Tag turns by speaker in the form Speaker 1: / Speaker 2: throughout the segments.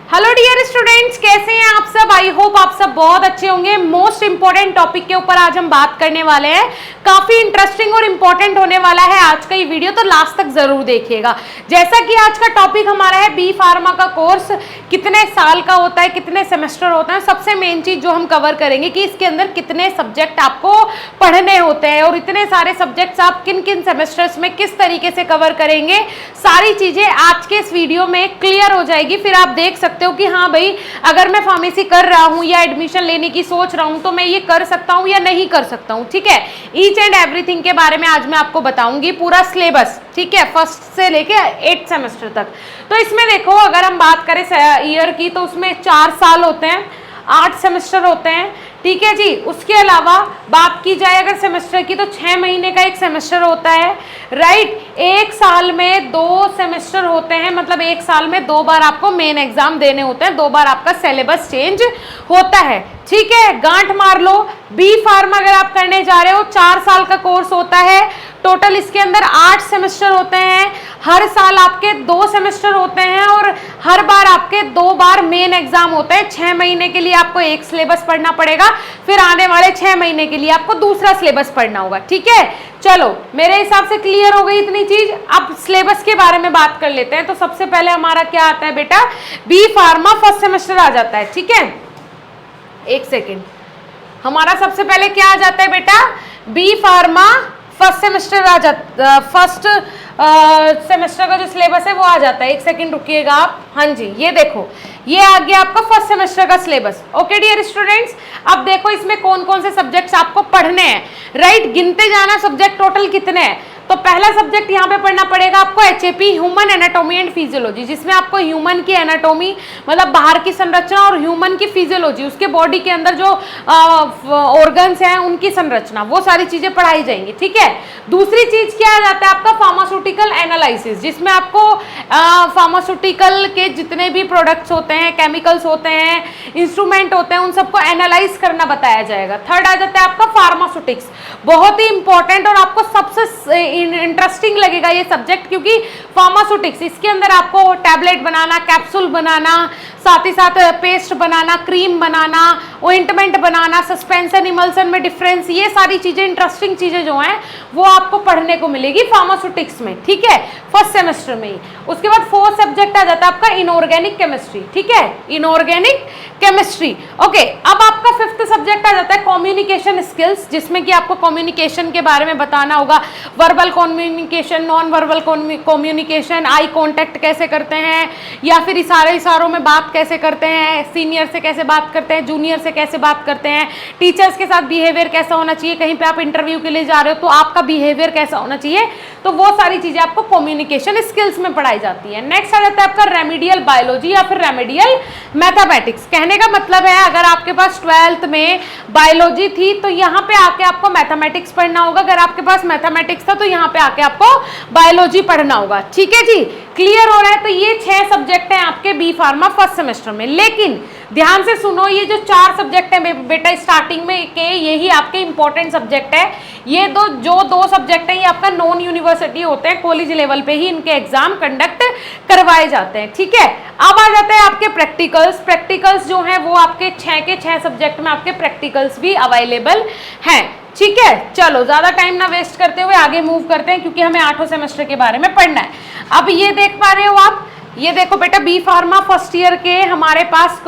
Speaker 1: Hello dear students, कैसे हैं आप सब। आई होप आप सब बहुत अच्छे होंगे। मोस्ट इंपॉर्टेंट टॉपिक के ऊपर आज हम बात करने वाले हैं। काफी इंटरेस्टिंग और इंपॉर्टेंट होने वाला है आज का ये वीडियो, तो लास्ट तक जरूर देखिएगा। जैसा कि आज का टॉपिक हमारा है बी फार्मा का कोर्स कितने साल का होता है, कितने सेमेस्टर होता है। सबसे मेन चीज जो हम कवर करेंगे कि इसके अंदर कितने सब्जेक्ट आपको पढ़ने होते हैं और इतने सारे सब्जेक्ट्स आप किन किन सेमेस्टर्स में किस तरीके से कवर करेंगे, सारी चीजें आज के इस वीडियो में क्लियर हो जाएगी। फिर आप देख सकते हो कि हाँ भाई, अगर मैं फार्मेसी कर रहा हूं या एडमिशन लेने की सोच रहा हूं तो मैं ये कर सकता हूं या नहीं कर सकता हूं। ठीक है, ईच एंड एवरीथिंग के बारे में आज मैं आपको बताऊंगी, पूरा सिलेबस। ठीक है, फर्स्ट से लेके 8th सेमेस्टर तक। तो इसमें देखो, अगर हम बात करें ईयर की तो उसमें 4 साल होते हैं, 8 सेमेस्टर होते हैं। ठीक है जी। उसके अलावा बात की जाए अगर सेमेस्टर की तो 6 महीने का एक सेमेस्टर होता है। राइट, एक साल में 2 सेमेस्टर होते हैं, मतलब एक साल में 2 बार आपको मेन एग्जाम देने होते हैं, 2 बार आपका सिलेबस चेंज होता है। ठीक है, गांठ मार लो। बी फार्मा अगर आप करने जा रहे हो 4 साल का कोर्स होता है। टोटल इसके अंदर 8 सेमेस्टर होते हैं। हर साल आपके 2 सेमेस्टर होते हैं और हर बार आपके 2 बार मेन एग्जाम होते हैं। 6 महीने के लिए आपको एक सिलेबस पढ़ना पड़ेगा, फिर आने वाले 6 महीने के लिए आपको दूसरा सिलेबस पढ़ना होगा। ठीक है, चलो मेरे हिसाब से क्लियर हो गई इतनी चीज। अब सिलेबस के बारे में बात कर लेते हैं। तो सबसे पहले हमारा क्या आता है बेटा, बी फार्मा फर्स्ट सेमेस्टर आ जाता है। ठीक है, एक सेकेंड, हमारा सबसे पहले क्या आ जाता है बेटा, बी फार्मा फर्स्ट सेमेस्टर आ जाता, फर्स्ट सेमेस्टर का जो सिलेबस है वो आ जाता है। एक सेकंड रुकिएगा आप। हाँ जी, ये देखो, ये आ गया आपका फर्स्ट सेमेस्टर का सिलेबस। ओके डियर स्टूडेंट्स, अब देखो इसमें कौन कौन से सब्जेक्ट्स आपको पढ़ने हैं। राइट, गिनते जाना सब्जेक्ट टोटल कितने हैं। तो पहला सब्जेक्ट यहाँ पे पढ़ना पड़ेगा आपको HAP, human anatomy and physiology, जिसमें आपको ह्यूमन की एनाटॉमी मतलब बाहर की संरचना और ह्यूमन की फिजियोलॉजी, उसके बॉडी के अंदर जो ऑर्गन्स हैं उनकी संरचना, वो सारी चीजें पढ़ाई जाएंगी। ठीक है, दूसरी चीज क्या आ जाता है आपका फार्मास्यूटिकल एनालिसिस, जिसमें आपको फार्मास्यूटिकल के जितने भी प्रोडक्ट्स होते हैं, केमिकल्स होते हैं, इंस्ट्रूमेंट होते हैं, उन सबको एनालाइज करना बताया जाएगा। थर्ड आ जाता है आपका फार्मास्यूटिक्स, बहुत ही इंपॉर्टेंट और आपको सबसे इंटरेस्टिंग लगेगा ये सब्जेक्ट, क्योंकि फार्मास्यूटिक्स इसके अंदर आपको टैबलेट बनाना, कैप्सूल बनाना, साथ ही साथ पेस्ट बनाना, क्रीम बनाना, ऑइंटमेंट बनाना, सस्पेंशन इमल्सन में डिफरेंस, ये सारी चीजें इंटरेस्टिंग चीजें जो हैं वो आपको पढ़ने को मिलेगी फार्मास्यूटिक्स में। ठीक है, फर्स्ट सेमेस्टर में ही। उसके बाद 4th सब्जेक्ट आ जाता है आपका इनऑर्गेनिक केमिस्ट्री। ठीक है, इनऑर्गेनिक केमिस्ट्री। ओके, अब आपका 5th सब्जेक्ट आ जाता है कम्युनिकेशन स्किल्स, जिसमें कि आपको कम्युनिकेशन के बारे में बताना होगा, verbal communication, non verbal communication, eye contact कैसे करते हैं, या फिर इशारों में बात कैसे करते हैं, सीनियर से कैसे बात करते हैं, जूनियर से कैसे बात करते हैं, टीचर्स के साथ बिहेवियर कैसा होना चाहिए, कहीं पे आप इंटरव्यू के लिए जा रहे हो तो आपका बिहेवियर कैसा होना चाहिए। तो वो सारी चीजें आपको कम्युनिकेशन स्किल्स में पढ़ाई जाती है। नेक्स्ट आ जाता है आपका रेमेडियल बायोलॉजी या फिर रेमेडियल मैथमेटिक्स। कहने का मतलब है अगर आपके पास 12th में बायोलॉजी थी तो यहाँ पे आके आपको मैथमेटिक्स पढ़ना होगा, अगर आपके पास मैथमेटिक्स था तो यहाँ पे आके आपको बायोलॉजी पढ़ना होगा। ठीक है जी, क्लियर हो रहा है। तो ये 6 सब्जेक्ट हैं आपके बी फार्मा फर्स्ट सेमेस्टर में। लेकिन ध्यान से सुनो, ये जो 4 सब्जेक्ट हैं बेटा स्टार्टिंग में के, यही आपके इंपॉर्टेंट सब्जेक्ट है। ये जो दो सब्जेक्ट हैं ये आपका नॉन यूनिवर्सिटी होते हैं, कॉलेज लेवल पे ही इनके एग्जाम कंडक्ट करवाए जाते हैं। ठीक है, अब आ जाते हैं आपके प्रैक्टिकल्स। प्रैक्टिकल्स जो हैं वो आपके 6 के 6 सब्जेक्ट में आपके प्रैक्टिकल्स भी अवेलेबल हैं। ठीक है, चलो ज्यादा टाइम ना वेस्ट करते हुए आगे मूव करते हैं, क्योंकि हमें 8वें सेमेस्टर के बारे में पढ़ना है। अब ये देख पा रहे हो आप, ये देखो बेटा, बी फार्मा फर्स्ट ईयर के हमारे पास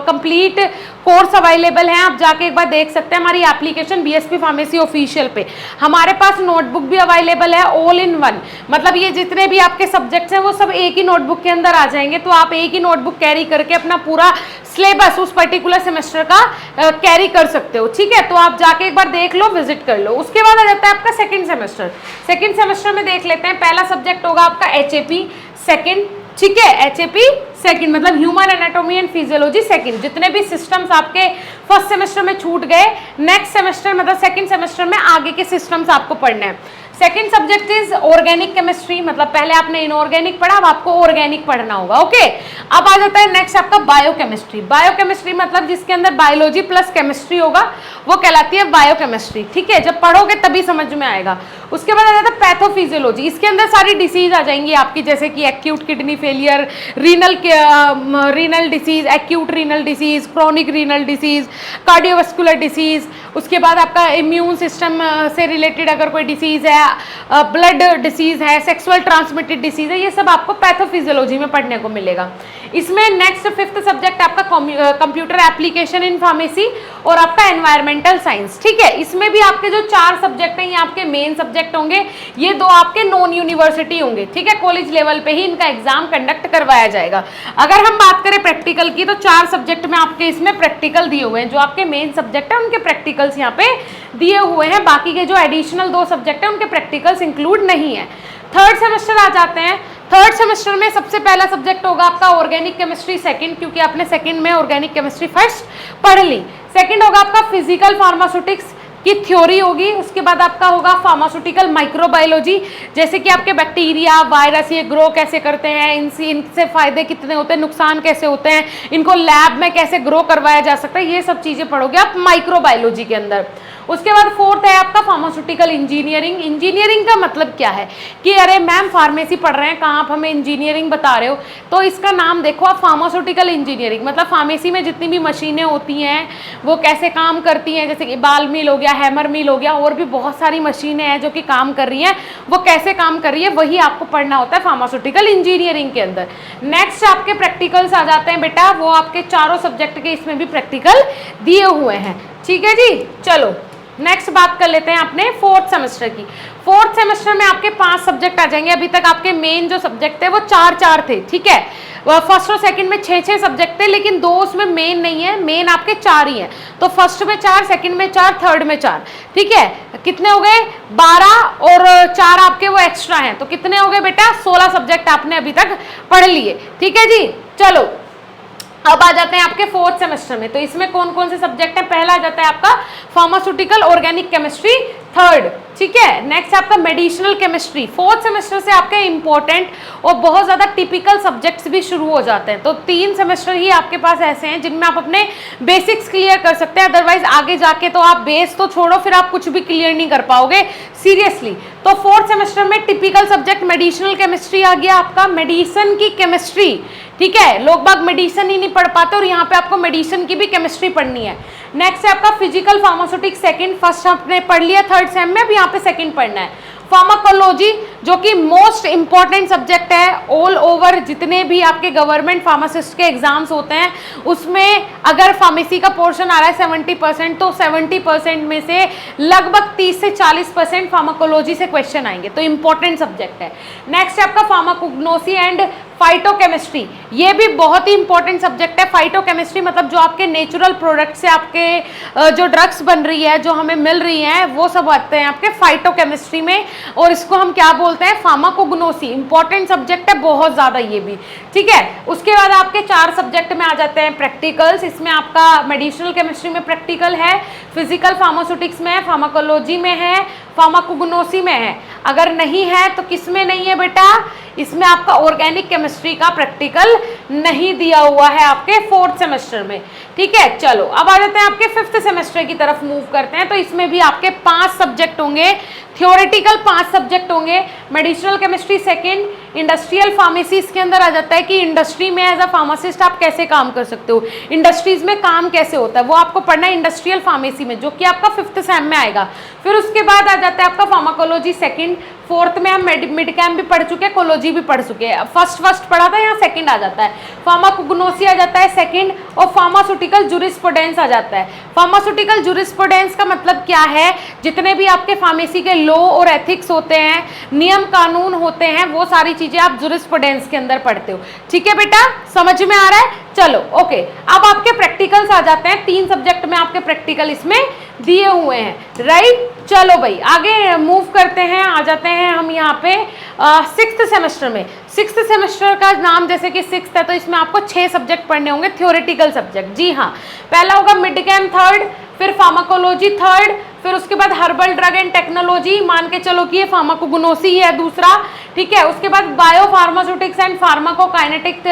Speaker 1: कंप्लीट कोर्स अवेलेबल हैं। आप जाके एक बार देख सकते हैं हमारी एप्लीकेशन BSP फार्मेसी ऑफिशियल पे। हमारे पास नोटबुक भी अवेलेबल है, ऑल इन वन, मतलब ये जितने भी आपके सब्जेक्ट्स हैं वो सब एक ही नोटबुक के अंदर आ जाएंगे। तो आप एक ही नोटबुक कैरी करके अपना पूरा सिलेबस उस पर्टिकुलर सेमेस्टर का कैरी कर सकते हो। ठीक है, तो आप जाके एक बार देख लो, विजिट कर लो। उसके बाद आ जाता है आपका सेकेंड सेमेस्टर। सेकेंड सेमेस्टर में देख लेते हैं, पहला सब्जेक्ट होगा आपका HAP सेकेंड। ठीक है, HAP सेकंड मतलब human anatomy and physiology second. जितने भी सिस्टम्स आपके फर्स्ट सेमेस्टर में छूट गए, नेक्स्ट सेमेस्टर मतलब सेकंड सेमेस्टर में आगे के सिस्टम्स आपको पढ़ने हैं। Second subject is organic chemistry, मतलब पहले आपने इनऑर्गेनिक पढ़ा, अब आपको ऑर्गेनिक पढ़ना होगा। ओके, अब आ जाता है नेक्स्ट आपका बायोकेमिस्ट्री। बायोकेमिस्ट्री मतलब जिसके अंदर बायोलॉजी प्लस केमिस्ट्री होगा वो कहलाती है बायोकेमिस्ट्री। ठीक है, जब पढ़ोगे तभी समझ में आएगा। उसके बाद आ जाता है पैथोफिजियोलॉजी, इसके अंदर सारी डिसीज आ जाएंगी आपकी, जैसे कि acute kidney failure, renal disease, acute renal disease, chronic renal disease, cardiovascular disease, उसके बाद आपका इम्यून सिस्टम से रिलेटेड अगर कोई डिसीज है, ब्लड डिसीज है, सेक्सुअल ट्रांसमिटेड डिसीज है, ये सब आपको पैथोफिजियोलॉजी में पढ़ने को मिलेगा। इसमें नेक्स्ट 5th सब्जेक्ट आपका कंप्यूटर एप्लीकेशन इन फार्मेसी और आपका एनवायरमेंटल साइंस, ठीक है। इसमें भी आपके जो 4 सब्जेक्ट हैं ये आपके मेन सब्जेक्ट होंगे, ये 2 आपके नॉन यूनिवर्सिटी होंगे, ठीक है। कॉलेज लेवल पे ही इनका एग्जाम कंडक्ट करवाया जाएगा। अगर हम बात करें प्रैक्टिकल की तो 4 सब्जेक्ट में आपके इसमें प्रैक्टिकल दिए हुए हैं, जो आपके मेन सब्जेक्ट है उनके प्रैक्टिकल्स यहाँ पे दिए हुए हैं, बाकी के जो एडिशनल 2 सब्जेक्ट है उनके प्रैक्टिकल्स इंक्लूड नहीं है। 3rd सेमेस्टर आ जाते हैं। 3rd सेमेस्टर में सबसे पहला सब्जेक्ट होगा आपका ऑर्गेनिक केमिस्ट्री सेकंड, क्योंकि आपने सेकंड में ऑर्गेनिक केमिस्ट्री फर्स्ट पढ़ ली। सेकंड होगा आपका फिजिकल फार्मास्यूटिक्स की थ्योरी होगी। उसके बाद आपका होगा फार्मास्यूटिकल माइक्रोबायोलॉजी, जैसे कि आपके बैक्टीरिया, वायरस ये ग्रो कैसे करते हैं, इनसे फायदे कितने होते हैं, नुकसान कैसे होते हैं, इनको लैब में कैसे ग्रो करवाया जा सकता है, ये सब चीजें पढ़ोगे आप माइक्रोबायोलॉजी के अंदर। उसके बाद 4th है आपका फार्मास्यूटिकल इंजीनियरिंग। इंजीनियरिंग का मतलब क्या है कि अरे मैम फार्मेसी पढ़ रहे हैं, कहाँ आप हमें इंजीनियरिंग बता रहे हो, तो इसका नाम देखो आप, फार्मास्यूटिकल इंजीनियरिंग मतलब फार्मेसी में जितनी भी मशीनें होती हैं वो कैसे काम करती हैं, जैसे कि बाल मिल हो गया, हैमर मिल हो गया, और भी बहुत सारी मशीनें हैं जो कि काम कर रही हैं, वो कैसे काम कर रही है वही आपको पढ़ना होता है फार्मास्यूटिकल इंजीनियरिंग के अंदर। नेक्स्ट आपके प्रैक्टिकल्स आ जाते हैं बेटा, वो आपके चारों सब्जेक्ट के इसमें भी प्रैक्टिकल दिए हुए हैं, ठीक है जी। चलो नेक्स्ट बात कर लेते हैं अपने 4th सेमेस्टर की। 4th सेमेस्टर में आपके 5 सब्जेक्ट आ जाएंगे। अभी तक आपके मेन जो सब्जेक्ट थे वो 4 थे, ठीक है। फर्स्ट और सेकंड में 6 चार थे, लेकिन 2 उसमें मेन नहीं है, मेन आपके 4 ही हैं। तो फर्स्ट में 4, सेकंड में 4, थर्ड में 4, ठीक है। कितने हो गए 12 और 4 आपके वो एक्स्ट्रा हैं, तो कितने हो गए बेटा 16 सब्जेक्ट आपने अभी तक पढ़ लिए, ठीक है जी। चलो अब आ जाते हैं आपके 4th सेमेस्टर में। तो इसमें कौन कौन से सब्जेक्ट हैं? पहला आ जाता है आपका फार्मास्यूटिकल ऑर्गेनिक केमिस्ट्री, 3rd, ठीक है। नेक्स्ट आपका मेडिसिनल केमिस्ट्री। 4th सेमेस्टर से आपके इंपॉर्टेंट और बहुत ज्यादा टिपिकल सब्जेक्ट्स भी शुरू हो जाते हैं। तो 3 सेमेस्टर ही आपके पास ऐसे हैं जिनमें आप अपने बेसिक्स क्लियर कर सकते हैं, अदरवाइज आगे जाके तो आप बेस तो छोड़ो, फिर आप कुछ भी क्लियर नहीं कर पाओगे सीरियसली। तो 4th सेमेस्टर में टिपिकल सब्जेक्ट मेडिसिनल केमिस्ट्री आ गया आपका, मेडिसिन की केमिस्ट्री, ठीक है। लोग बाग मेडिसिन ही नहीं पढ़ पाते और यहाँ पे आपको मेडिसिन की भी केमिस्ट्री पढ़नी है। नेक्स्ट है आपका फिजिकल फार्मास्यूटिक्स सेकंड, फर्स्ट आपने पढ़ लिया 3rd सेम में, अब यहाँ पे सेकंड पढ़ना है। फार्माकोलॉजी जो कि मोस्ट इंपॉर्टेंट सब्जेक्ट है ऑल ओवर, जितने भी आपके गवर्नमेंट फार्मासिस्ट के एग्जाम्स होते हैं उसमें अगर फार्मेसी का पोर्शन आ रहा है 70%, तो 70% में से लगभग 30 से 40% फार्माकोलॉजी से क्वेश्चन आएंगे, तो इंपॉर्टेंट सब्जेक्ट है। नेक्स्ट है आपका फार्माकोग्नोसी एंड फाइटोकेमिस्ट्री, ये भी बहुत ही इंपॉर्टेंट सब्जेक्ट है। फाइटोकेमिस्ट्री मतलब जो आपके नेचुरल प्रोडक्ट से आपके जो ड्रग्स बन रही है, जो हमें मिल रही हैं, वो सब आते हैं आपके फाइटोकेमिस्ट्री में, और इसको हम क्या बोलते हैं फार्माकोग्नोसी। इंपॉर्टेंट सब्जेक्ट है बहुत ज्यादा ये भी, ठीक है। उसके बाद आपके 4 सब्जेक्ट में आ जाते हैं प्रैक्टिकल्स। इसमें आपका मेडिसिनल केमिस्ट्री में प्रैक्टिकल है, फिजिकल फार्मास्यूटिक्स में है, फार्माकोलॉजी में है, फार्माकोग्नोसी में है। अगर नहीं है तो किस में नहीं है बेटा? इसमें आपका ऑर्गेनिक केमिस्ट्री का प्रैक्टिकल नहीं दिया हुआ है आपके 4th सेमेस्टर में, ठीक है। चलो अब आ जाते हैं आपके 5th सेमेस्टर की तरफ मूव करते हैं। तो इसमें भी आपके 5 सब्जेक्ट होंगे, थियोरेटिकल 5 सब्जेक्ट होंगे। Medicinal chemistry second, industrial pharmacy इसके अंदर आ जाता है कि इंडस्ट्री में एज अ फार्मासिस्ट आप कैसे काम कर सकते हो, इंडस्ट्रीज में काम कैसे होता है, वो आपको पढ़ना है इंडस्ट्रियल फार्मेसी में, जो कि आपका 5th सेम में आएगा। फिर उसके बाद आ जाता है आपका फार्माकोलॉजी सेकंड, 4th में हम मिड कैम भी पढ़ चुके हैं, कोलॉजी भी पढ़ चुके हैं। फर्स्ट पढ़ा था, यहाँ सेकंड आ जाता है। फार्माकोग्नोसी आ जाता है सेकंड, और फार्मास्यूटिकल जूरिस्प्रूडेंस आ जाता है। फार्मास्यूटिकल जूरिस्प्रूडेंस का मतलब क्या है? जितने भी आपके फार्मेसी के लॉ और एथिक्स होते हैं, नियम कानून होते हैं, वो सारी चीजें आप जूरिस्प्रूडेंस के अंदर पढ़ते हो, ठीक है बेटा, समझ में आ रहा है? चलो ओके, अब आपके प्रैक्टिकल्स आ जाते हैं। 3 सब्जेक्ट में आपके प्रैक्टिकल इसमें दिए हुए हैं, राइट। चलो भाई आगे मूव करते हैं, आ जाते हैं हम यहाँ पे 6th सेमेस्टर में। 6th सेमेस्टर का नाम जैसे कि 6th है, तो इसमें आपको 6 सब्जेक्ट पढ़ने होंगे, थ्योरेटिकल सब्जेक्ट। जी हाँ, पहला होगा मिड कैम 3rd, फिर फार्माकोलॉजी 3rd, फिर उसके बाद हर्बल ड्रग एंड टेक्नोलॉजी, मान के चलो कि ये फार्माकोग्नोसी है दूसरा, ठीक है। उसके बाद bio pharmaceutics and pharmacokinetic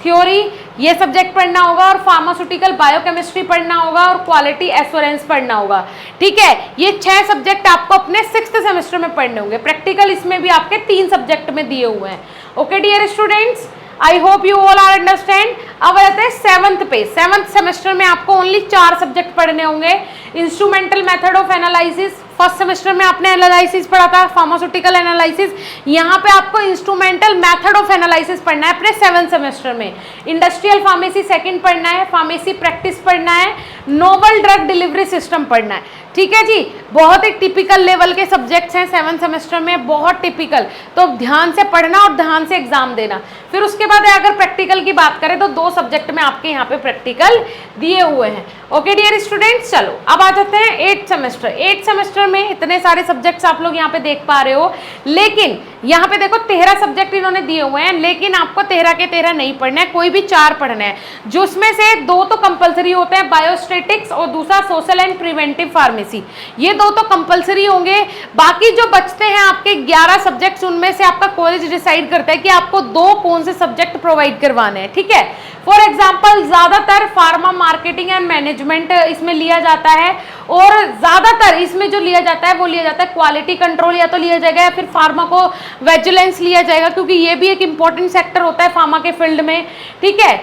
Speaker 1: theory ये सब्जेक्ट पढ़ना होगा और फार्मास्यूटिकल बायोकेमिस्ट्री पढ़ना होगा और क्वालिटी एश्योरेंस पढ़ना होगा। ठीक है, ये 6 सब्जेक्ट आपको अपने 6th सेमेस्टर में पढ़ने होंगे। प्रैक्टिकल इसमें भी आपके 3 सब्जेक्ट में दिए हुए हैं। Okay dear students, I hope you all are understand. अब आते हैं 7th पे। 7th सेमेस्टर में आपको ओनली 4 सब्जेक्ट पढ़ने होंगे। Instrumental method of analysis, first semester में आपने एनालिसिस पढ़ा था, फार्मास्यूटिकल एनालिसिस। यहाँ पे आपको इंस्ट्रूमेंटल मेथड ऑफ एनालिसिस पढ़ना है अपने 7th सेमेस्टर में। इंडस्ट्रियल फार्मेसी सेकंड पढ़ना है, फार्मेसी प्रैक्टिस पढ़ना है, नोवल ड्रग डिलीवरी सिस्टम पढ़ना है। ठीक है जी, बहुत ही टिपिकल लेवल के सब्जेक्ट्स हैं 7th सेमेस्टर में, बहुत टिपिकल। तो ध्यान से पढ़ना और ध्यान से एग्जाम देना। फिर उसके बाद अगर प्रैक्टिकल की बात करें तो 2 सब्जेक्ट में आपके यहाँ पे प्रैक्टिकल दिए हुए हैं। ओके डियर स्टूडेंट्स, चलो अब आ जाते हैं 8th सेमेस्टर। 8th सेमेस्टर में इतने सारे सब्जेक्ट्स आप लोग यहाँ पे देख पा रहे हो, लेकिन यहाँ पे देखो 13 सब्जेक्ट इन्होंने दिए हुए हैं, लेकिन आपको 13 के 13 नहीं पढ़ना है, कोई भी 4 पढ़ना है, जिसमें से 2 तो कंपलसरी होते हैं, बायोस्टेटिक्स और दूसरा सोशल एंड प्रिवेंटिव फार्मेसी। ये 2 तो कंपलसरी होंगे। बाकी जो बचते हैं आपके 11 सब्जेक्ट्स, उनमें से आपका कॉलेज डिसाइड करता है कि आपको 2 कौन से सब्जेक्ट प्रोवाइड करवाने हैं। ठीक है, फॉर एग्जाम्पल ज्यादातर फार्मा मार्केटिंग एंड मैनेजमेंट इसमें लिया जाता है, और ज्यादातर इसमें जो लिया जाता है वो लिया जाता है क्वालिटी कंट्रोल, या तो लिया जाएगा या फिर फार्माको विजिलेंस लिया जाएगा, क्योंकि ये भी एक इंपॉर्टेंट सेक्टर होता है फार्मा के फील्ड में। ठीक है,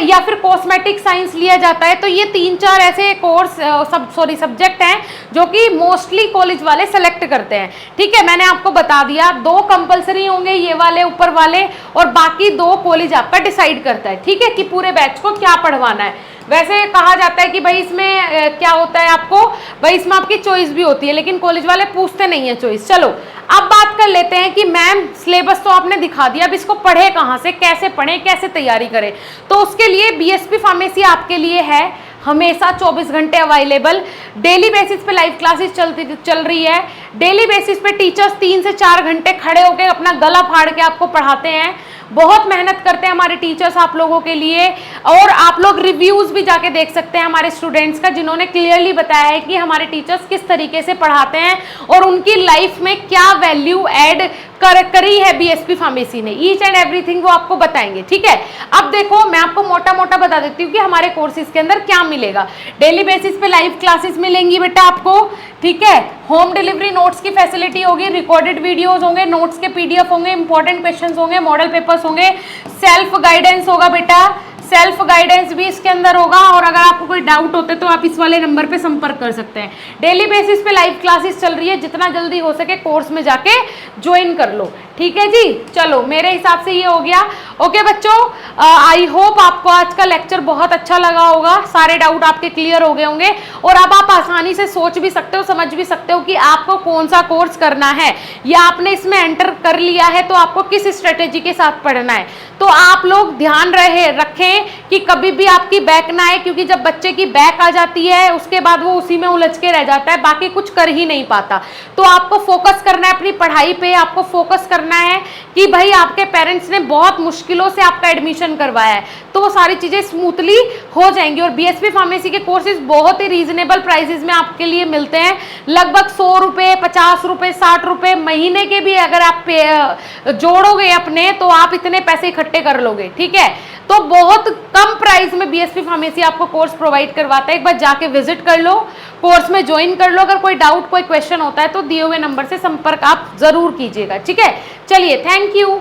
Speaker 1: या फिर कॉस्मेटिक साइंस लिया जाता है। तो ये 3-4 ऐसे कोर्स सब्जेक्ट हैं जो कि मोस्टली कॉलेज वाले सेलेक्ट करते हैं। ठीक है, मैंने आपको बता दिया 2 कंपलसरी होंगे ये वाले ऊपर वाले, और बाकी 2 कॉलेज आपका डिसाइड करता है। ठीक है, कि पूरे बैच को क्या पढ़वाना है। वैसे कहा जाता है कि भाई इसमें क्या होता है, आपको भाई इसमें आपकी चॉइस भी होती है, लेकिन कॉलेज वाले पूछते नहीं है चॉइस। चलो अब बात कर लेते हैं कि मैम सिलेबस तो आपने दिखा दिया, अब इसको पढ़े कहाँ से, कैसे पढ़ें, कैसे तैयारी करें। तो उसके लिए बीएसपी फार्मेसी आपके लिए है हमेशा 24 घंटे अवेलेबल। डेली बेसिस पे लाइव क्लासेस चल रही है। डेली बेसिस पे टीचर्स 3 से 4 घंटे खड़े होकर अपना गला फाड़ के आपको पढ़ाते हैं। बहुत मेहनत करते हैं हमारे टीचर्स आप लोगों के लिए, और आप लोग रिव्यूज भी जाके देख सकते हैं हमारे स्टूडेंट्स का, जिन्होंने क्लियरली बताया है कि हमारे टीचर्स किस तरीके से पढ़ाते हैं और उनकी लाइफ में क्या वैल्यू ऐड करी है बीएसपी फार्मेसी ने। ईच एंड एवरीथिंग वो आपको बताएंगे। ठीक है, अब देखो मैं आपको मोटा मोटा बता देती हूँ कि हमारे कोर्सेज के अंदर क्या मिलेगा। डेली बेसिस पे लाइव क्लासेस मिलेंगी बेटा आपको। ठीक है, होम डिलीवरी नोट्स की फैसिलिटी होगी, रिकॉर्डेड वीडियोस होंगे, नोट्स के पीडीएफ होंगे, इंपॉर्टेंट क्वेश्चंस होंगे, मॉडल पेपर्स होंगे, सेल्फ गाइडेंस होगा बेटा, सेल्फ गाइडेंस भी इसके अंदर होगा। और अगर आपको कोई डाउट होते तो आप इस वाले नंबर पे संपर्क कर सकते हैं। डेली बेसिस पे लाइव क्लासेस चल रही है, जितना जल्दी हो सके कोर्स में जाके ज्वाइन कर लो। ठीक है जी, चलो मेरे हिसाब से ये हो गया। ओके बच्चों, आई होप आपको आज का लेक्चर बहुत अच्छा लगा होगा, सारे डाउट आपके क्लियर हो गए होंगे, और अब आप आसानी से सोच भी सकते हो, समझ भी सकते हो कि आपको कौन सा कोर्स करना है, या आपने इसमें एंटर कर लिया है तो आपको किस स्ट्रेटेजी के साथ पढ़ना है। तो आप लोग ध्यान रखें कि कभी भी आपकी बैक ना आए, क्योंकि जब बच्चे की बैक आ जाती है उसके बाद वो उसी में उलझ के रह जाता है, बाकी कुछ कर ही नहीं पाता। तो आपको फोकस करना है अपनी पढ़ाई पे, आपको फोकस करना है कि भाई आपके पेरेंट्स ने बहुत मुश्किलों से आपका एडमिशन करवाया है, तो वो सारी चीजें स्मूथली हो जाएंगी। और बीएसपी फार्मेसी के कोर्सेज बहुत ही रीजनेबल प्राइसेस में आपके लिए मिलते हैं, लगभग 100 रुपए, 50 रुपए, 60 रुपए महीने के भी अगर आप जोड़ोगे अपने, तो आप इतने पैसे इकट्ठे कर लोगे। ठीक है, तो बहुत कम प्राइस में बीएसपी फार्मेसी आपको कोर्स प्रोवाइड करवाता है। एक बार जाके विजिट कर लो, कोर्स में ज्वाइन कर लो। अगर कोई डाउट, कोई क्वेश्चन होता है तो दिए हुए नंबर से संपर्क आप जरूर कीजिएगा। ठीक है, चलिए, थैंक यू।